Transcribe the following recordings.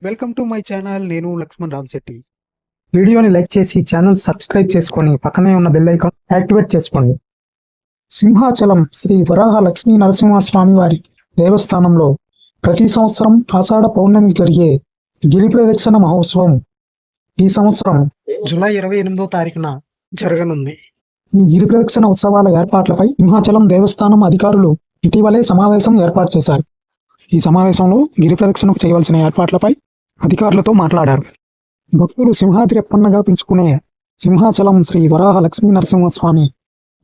Welcome to my channel. నేను లక్ష్మణ్ రామశెట్టి. వీడియోని like చేసి ఛానల్ సబ్స్క్రైబ్ చేసుకొని పక్కనే ఉన్న బెల్ ఐకాన్ యాక్టివేట్ చేసుకోండి. సింహాచలం శ్రీ వరాహ లక్ష్మీ నరసింహస్వామి వారి దేవస్థానంలో ప్రతి సంవత్సరం ఆషాఢ పౌర్ణమికి జరిగే గిరి ప్రదక్షిణ మహోత్సవం ఈ సంవత్సరం జూలై 28వ తారీఖున జరగనుంది. ఈ గిరి ప్రదక్షిణ ఉత్సవాల ఏర్పాట్లపై సింహాచలం దేవస్థానం అధికారులు ఇటీవలే సమావేశం ఏర్పాటు చేశారు. ఈ సమావేశంలో గిరి ప్రదక్షిణకు చేయవలసిన ఏర్పాట్లపై అధికారులతో మాట్లాడారు. భక్తులు సింహాద్రి అప్పన్నగా పిలుచుకునే సింహాచలం శ్రీ వరాహ లక్ష్మీ నరసింహస్వామి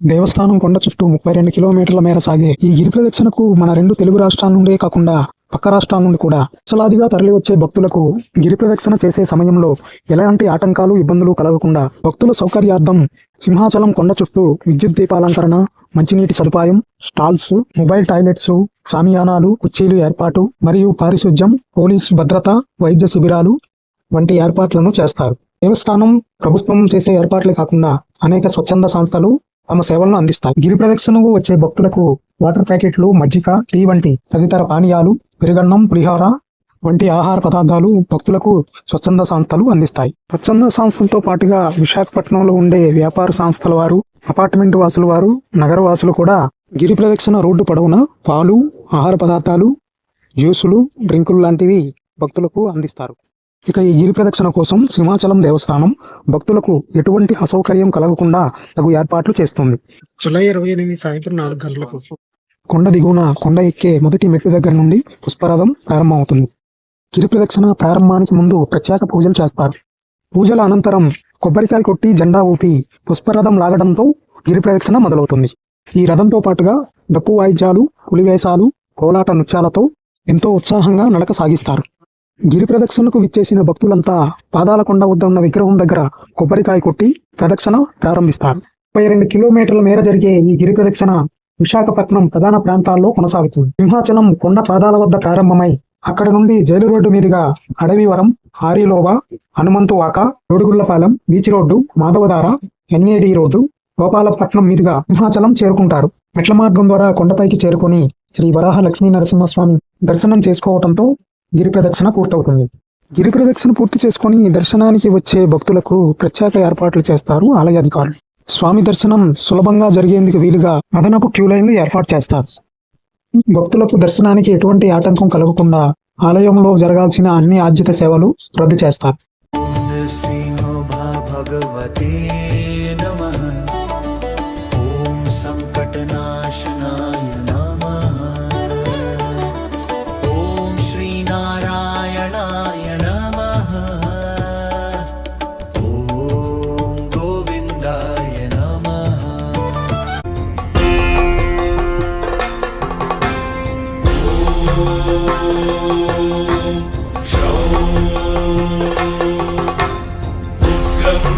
దేవస్థానం కొండ చుట్టూ 32 కిలోమీటర్ల మేర సాగే ఈ గిరి ప్రదక్షిణకు మన 2 తెలుగు రాష్ట్రాల నుండే కాకుండా పక్క రాష్ట్రాల నుండి కూడా లక్షలాదిగా తరలివచ్చే భక్తులకు గిరి ప్రదక్షిణ చేసే సమయంలో ఎలాంటి ఆటంకాలు ఇబ్బందులు కలగకుండా భక్తుల సౌకర్యార్థం సింహాచలం కొండ చుట్టూ విద్యుత్ దీపాలంకరణ, మంచినీటి సదుపాయం, స్టాల్స్, మొబైల్ టాయిలెట్స్, షామియానాలు, కుర్చీలు ఏర్పాటు మరియు పారిశుధ్యం, పోలీస్ భద్రత, వైద్య శిబిరాలు వంటి ఏర్పాట్లను చేస్తారు. దేవస్థానం ప్రభుత్వం చేసే ఏర్పాట్లే కాకుండా అనేక స్వచ్ఛంద సంస్థలు తమ సేవలను అందిస్తాయి. గిరి ప్రదక్షిణకు వచ్చే భక్తులకు వాటర్ ప్యాకెట్లు, మజ్జిగ, టీ వంటి తదితర పానీయాలు, పెరుగన్నం, పులిహోర వంటి ఆహార పదార్థాలు భక్తులకు స్వచ్ఛంద సంస్థలు అందిస్తాయి. స్వచ్ఛంద సంస్థలతో పాటుగా విశాఖపట్నంలో ఉండే వ్యాపార సంస్థల వారు, అపార్ట్మెంట్ వాసుల వారు, నగర వాసులు కూడా గిరి ప్రదక్షిణ రోడ్డు పొడవునా పాలు, ఆహార పదార్థాలు, జ్యూసులు, డ్రింకులు లాంటివి భక్తులకు అందిస్తారు. ఇక ఈ గిరి ప్రదక్షిణ కోసం సింహాచలం దేవస్థానం భక్తులకు ఎటువంటి అసౌకర్యం కలగకుండా తగు ఏర్పాట్లు చేస్తుంది. జూలై 28 సాయంత్రం 4 గంటలకు కొండ దిగువన కొండ ఎక్కే మొదటి మెట్టు దగ్గర నుండి పుష్పరథం ప్రారంభమవుతుంది. గిరి ప్రదక్షిణ ప్రారంభానికి ముందు ప్రత్యేక పూజలు చేస్తారు. పూజల అనంతరం కొబ్బరికాయ కొట్టి జెండా ఊపి పుష్పరథం లాగడంతో గిరి ప్రదక్షిణ మొదలవుతుంది. ఈ రథంతో పాటుగా డప్పు వాయిద్యాలు, పులివేశాలు, కోలాట నృత్యాలతో ఎంతో ఉత్సాహంగా నడక సాగిస్తారు. గిరి ప్రదక్షిణకు విచ్చేసిన భక్తులంతా పాదాల కొండ వద్ద ఉన్న విగ్రహం దగ్గర కొబ్బరికాయ కొట్టి ప్రదక్షిణ ప్రారంభిస్తారు. 32 కిలోమీటర్ల మేర జరిగే ఈ గిరి ప్రదక్షిణ విశాఖపట్నం ప్రధాన ప్రాంతాల్లో కొనసాగుతుంది. సింహాచలం కొండ పాదాల వద్ద ప్రారంభమై అక్కడ నుండి జైలు రోడ్డు మీదుగా Adavivaram, Arilova, Hanumanthuvaka, Rodugullapalem, beach road, Madhavadhara, NAD road, Gopalapatnam మీదుగా సింహాచలం చేరుకుంటారు. మెట్ల మార్గం ద్వారా కొండపైకి చేరుకొని శ్రీ వరాహ లక్ష్మీ నరసింహస్వామి దర్శనం చేసుకోవడంతో గిరి ప్రదక్షిణ పూర్తవుతుంది. గిరి ప్రదక్షిణ పూర్తి చేసుకుని దర్శనానికి వచ్చే భక్తులకు ప్రత్యేక ఏర్పాట్లు చేస్తారు ఆలయ అధికారులు. స్వామి దర్శనం సులభంగా జరిగేందుకు వీలుగా అదనపు క్యూ లైన్లు ఏర్పాటు చేస్తారు. భక్తులకు దర్శనానికి ఎటువంటి ఆటంకం కలగకుండా ఆలయంలో జరగాల్సిన అన్ని ఆర్జిత సేవలు రద్దు చేస్తారు.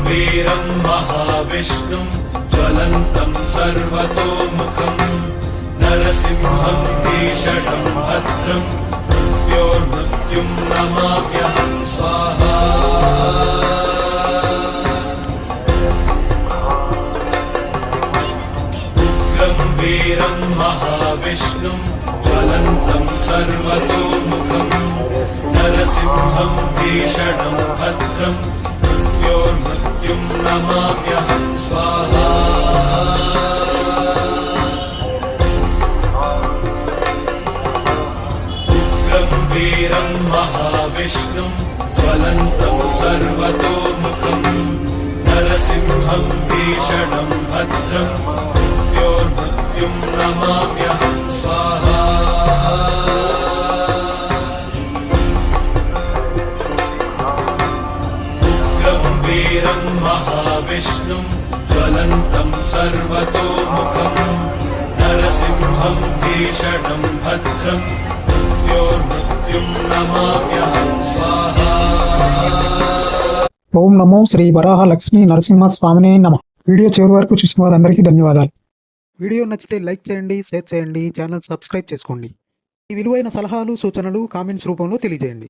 वीरं महाविष्णुं ज्वलन्तं सर्वतोमुखं नरसिंहं भीषणं भद्रं मृत्योर्मृत्युं नमाम्यहं स्वाहा. उग्रं वीरं महाविष्णुं ज्वलन्तं सर्वतोमुखं नरसिंहं भीषणं भद्रं मृत्युं नमाम्यहं स्वाहा. उग्रं वीरं महाविष्णुं ज्वलन्तं सर्वतोमुखं नरसिंहं भीषणं भद्रं मृत्युं नमाम्यहं स्वाहा. वीरं महाविष्णुं ज्वलन्तं सर्वतोमुखं नरसिंहं भीषणं भद्रं मृत्युं नमाम्यहं स्वाहा. ఓం నమో శ్రీ వరాహ లక్ష్మీ నరసింహస్వామినే నమః. వీడియో చివరి వరకు చూసిన వారందరికీ ధన్యవాదాలు. వీడియో నచ్చితే లైక్ చేయండి, షేర్ చేయండి, ఛానల్ సబ్స్క్రైబ్ చేసుకోండి. ఈ విలువైన సలహాలు, సూచనలు కామెంట్స్ రూపంలో తెలియజేయండి.